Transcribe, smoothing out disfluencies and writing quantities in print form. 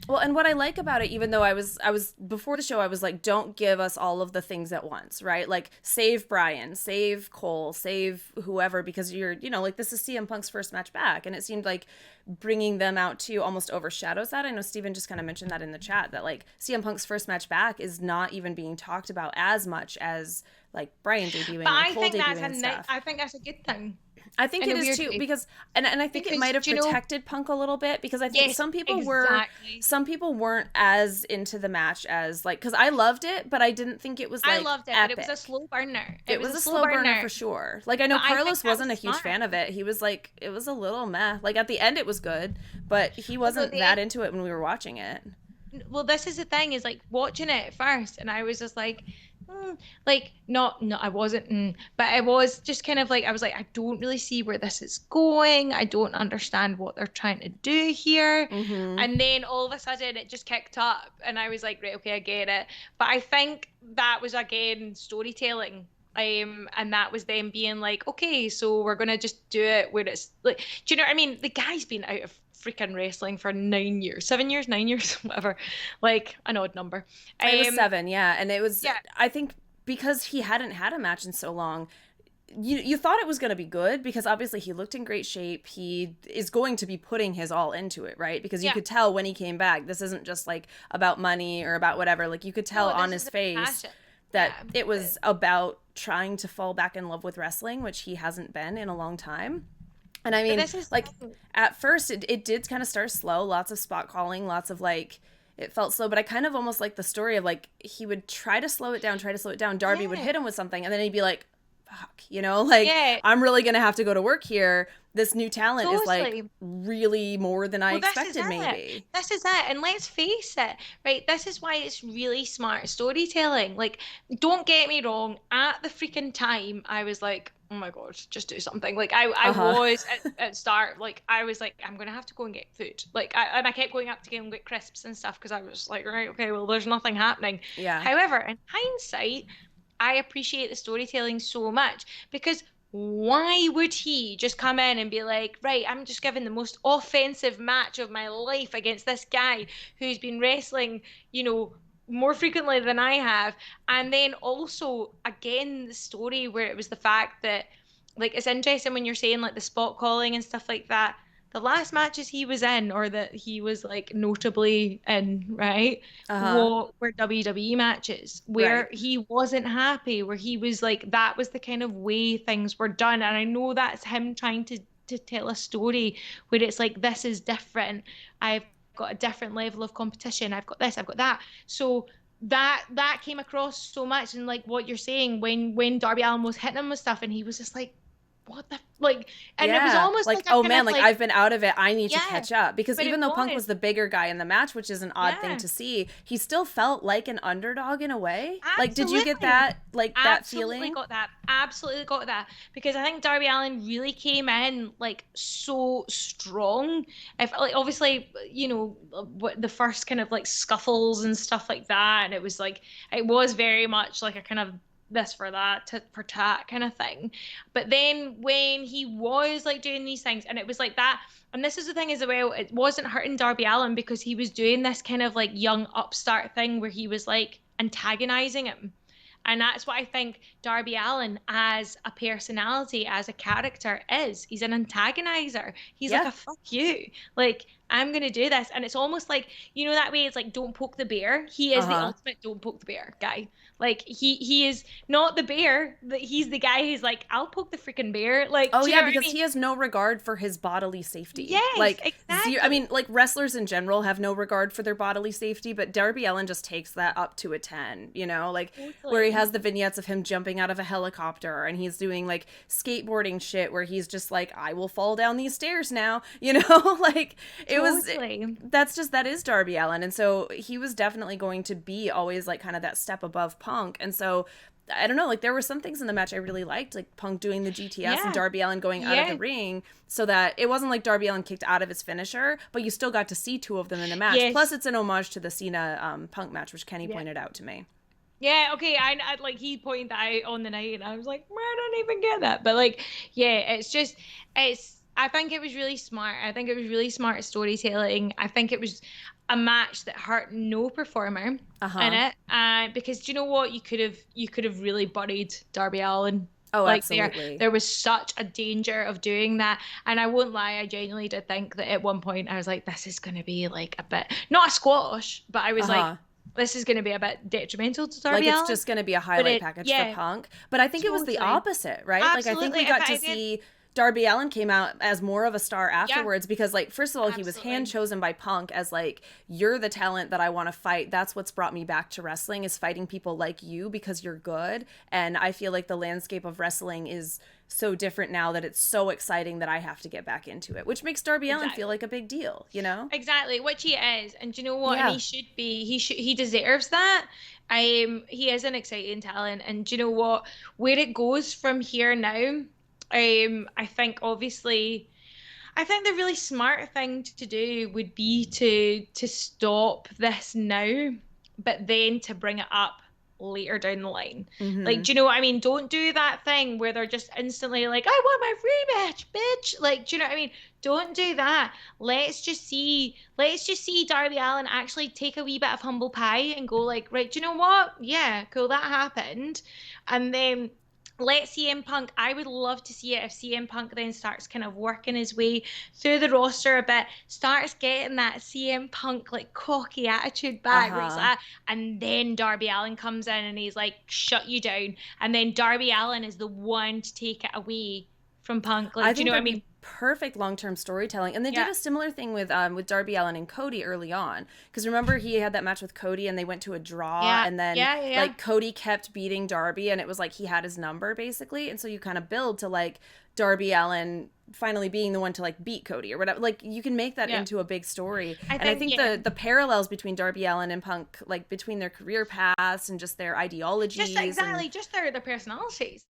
Well, and what I like about it, even though I was before the show, I was like, don't give us all of the things at once, right? Like, save Brian, save Cole, save whoever, because like, this is CM Punk's first match back, and it seemed like bringing them out too almost overshadows that. I know Steven just kind of mentioned that in the chat, that like CM Punk's first match back is not even being talked about as much as like Brian But debuting and I Cole think debuting and stuff. I think that's a good thing I think in it a is weird too, way. because and I think it Because, might have do you know, protected Punk a little bit, because I think yes, exactly. some people weren't as into the match as like, because I loved it, but I didn't think it was I like loved it, but it was a epic. slow burner. It It was was a a slow slow burner burner, for sure. Like, I know but I think Carlos that was wasn't a huge smart. fan of it. He was like, it was a little meh. Like, at the end it was good, but he Although wasn't the that into it when we were watching it. well, this is the thing, is like watching it at first, and I was just like, like not, no, I wasn't, but I was just kind of like, I was like, I don't really see where this is going. I don't understand what they're trying to do here. Mm-hmm. And then all of a sudden it just kicked up, and I was like, right, okay, I get it. But I think that was again storytelling. And that was them being like, okay, so we're gonna just do it where it's like, do you know what I mean? The guy's been out of freaking wrestling for 9 years, 7 years, 9 years, whatever, like an odd number. It was Um, 7, yeah, and it was, yeah, I think, because he hadn't had a match in so long, you thought it was going to be good, because obviously he looked in great shape. He is going to be putting his all into it, right? Because you yeah. could tell when he came back, this isn't just like about money or about whatever. Like, you could tell No, on this is his the face passion. that Yeah, it was about trying to fall back in love with wrestling, which he hasn't been in a long time. And I but mean, this is like, the thing. at first it did kind of start slow, lots of spot calling, lots of like, it felt slow, but I kind of almost like the story of like, he would try to slow it down, try to slow it down. Darby would Yeah, hit him with something, and then he'd be like, fuck, like, yeah, I'm really gonna have to go to work here. This new talent is like totally. really more than I Well, this is expected, it. maybe. This is it. And let's face it, right? This is why it's really smart storytelling. Like, don't get me wrong, at the freaking time, I was like, oh my God, just do something. Like, I Uh-huh. was at start, like, I was like, I'm gonna have to go and get food. Like, and I kept going up to go and get crisps and stuff because I was like, right, okay, well, there's nothing happening. Yeah. However, in hindsight, I appreciate the storytelling so much because why would he just come in and be like, right, I'm just giving the most offensive match of my life against this guy who's been wrestling, more frequently than I have. And then also, again, the story where it was the fact that, like, it's interesting when you're saying like the spot calling and stuff like that. The last matches he was in, or that he was like notably in, right, Uh-huh. were WWE matches Right. where he wasn't happy, where he was like, that was the kind of way things were done. And I know that's him trying to tell a story where it's like, this is different. I've got a different level of competition. I've got this, I've got that. So that came across so much. And like what you're saying, when Darby Allin was hitting him with stuff, and he was just like, what the like, and it was Yeah, almost like, like a oh kind man, of like, like, I've been out of it. I need to yeah, catch up, because but even it though Punk was, was the bigger guy in the match, which is an odd thing yeah, to see, he still felt like an underdog in a way. Like, did you get absolutely. that Absolutely feeling? got that. Absolutely got that. Because I think Darby Allin really came in like so strong. If like obviously, what the first kind of like scuffles and stuff like that, and it was like it was very much like a kind of this for that, tit for tat kind of thing. But then when he was like doing these things, and it was like that, and this is the thing as well, it wasn't hurting Darby Allin because he was doing this kind of like young upstart thing where he was like antagonizing him. And that's what I think Darby Allin, as a personality, as a character, is. He's an antagonizer. He's like Yeah. a fuck you. Like, I'm going to do this. And it's almost like, that way it's like, don't poke the bear. He is the Uh-huh. ultimate don't poke the bear guy. Like, he is not the bear. He's the guy who's like, I'll poke the freaking bear. Like, Oh do you yeah, know what I because mean? he has no regard for his bodily safety. Yes, Like, zero. I mean, exactly. like, wrestlers in general have no regard for their bodily safety, but Darby Allin just takes that up to a 10, like, where he Totally. has the vignettes of him jumping out of a helicopter, and he's doing like skateboarding shit where he's just like, I will fall down these stairs now, like, it was Totally. that is Darby Allin. And so he was definitely going to be always like kind of that step above Punk. And so I don't know, like, there were some things in the match I really liked, like Punk doing the GTS and Yeah. Darby Allin going out of the Yeah. ring, so that it wasn't like Darby Allin kicked out of his finisher, but you still got to see two of them in the match. Plus, Yes. it's an homage to the Cena Punk match, which Kenny Yeah. pointed out to me. Yeah, okay. I like he pointed that out on the night, and I was like, I don't even get that. But like, yeah, it's just, it's. I think it was really smart. I think it was really smart storytelling. I think it was. a match that hurt no performer in Uh-huh. it. Because do you know what? You could have really buried Darby Allin. Oh, Like absolutely. there was such a danger of doing that. And I won't lie, I genuinely did think that at one point I was like, this is gonna be like a bit not a squash, but I was like, Uh-huh. this is gonna be a bit detrimental to Like Darby it's Allin. just going to be a But highlight it, package for yeah, Punk. But I think it was the totally. opposite, right? Like I think Absolutely. we If got to I did, see Darby Allin came out as more of a star yeah, afterwards because like first of all he was hand absolutely. chosen by Punk as like you're the talent that I want to fight. That's what's brought me back to wrestling is fighting people like you because you're good. And I feel like the landscape of wrestling is so different now that it's so exciting that I have to get back into it, which makes Darby Allin feel Exactly. like a big deal, you know? Exactly, which he is. And do you know what? And he Yeah. should be. He deserves that. He is an exciting talent. And do you know what? Where it goes from here now, I think obviously I think the really smart thing to do would be to stop this now, but then to bring it up later down the line. Like, Mhm. do you know what I mean? Don't do that thing where they're just instantly like, I want my rematch, bitch. Like, do you know what I mean? Don't do that. Let's just see Darby Allin actually take a wee bit of humble pie and go like, right, do you know what? Yeah, cool, that happened. And then let CM Punk, I would love to see it if CM Punk then starts kind of working his way through the roster a bit, starts getting that CM Punk like cocky attitude back where he's Uh-huh. like, and then Darby Allin comes in and he's like, shut you down. And then Darby Allin is the one to take it away from Punk. I Like, do you think know what I that'd mean? be perfect long-term storytelling. And they did Yeah. a similar thing with Darby Allin and Cody early on. Because remember he had that match with Cody and they went to a draw Yeah. and then Yeah. Yeah. Yeah. like Cody kept beating Darby and it was like he had his number basically. And so you kind of build to like Darby Allin finally being the one to like beat Cody or whatever. Like you can make that Yeah. into a big story. I And I think, think yeah. the parallels between Darby Allin and Punk, like between their career paths and just their Just ideologies and exactly, just their personalities.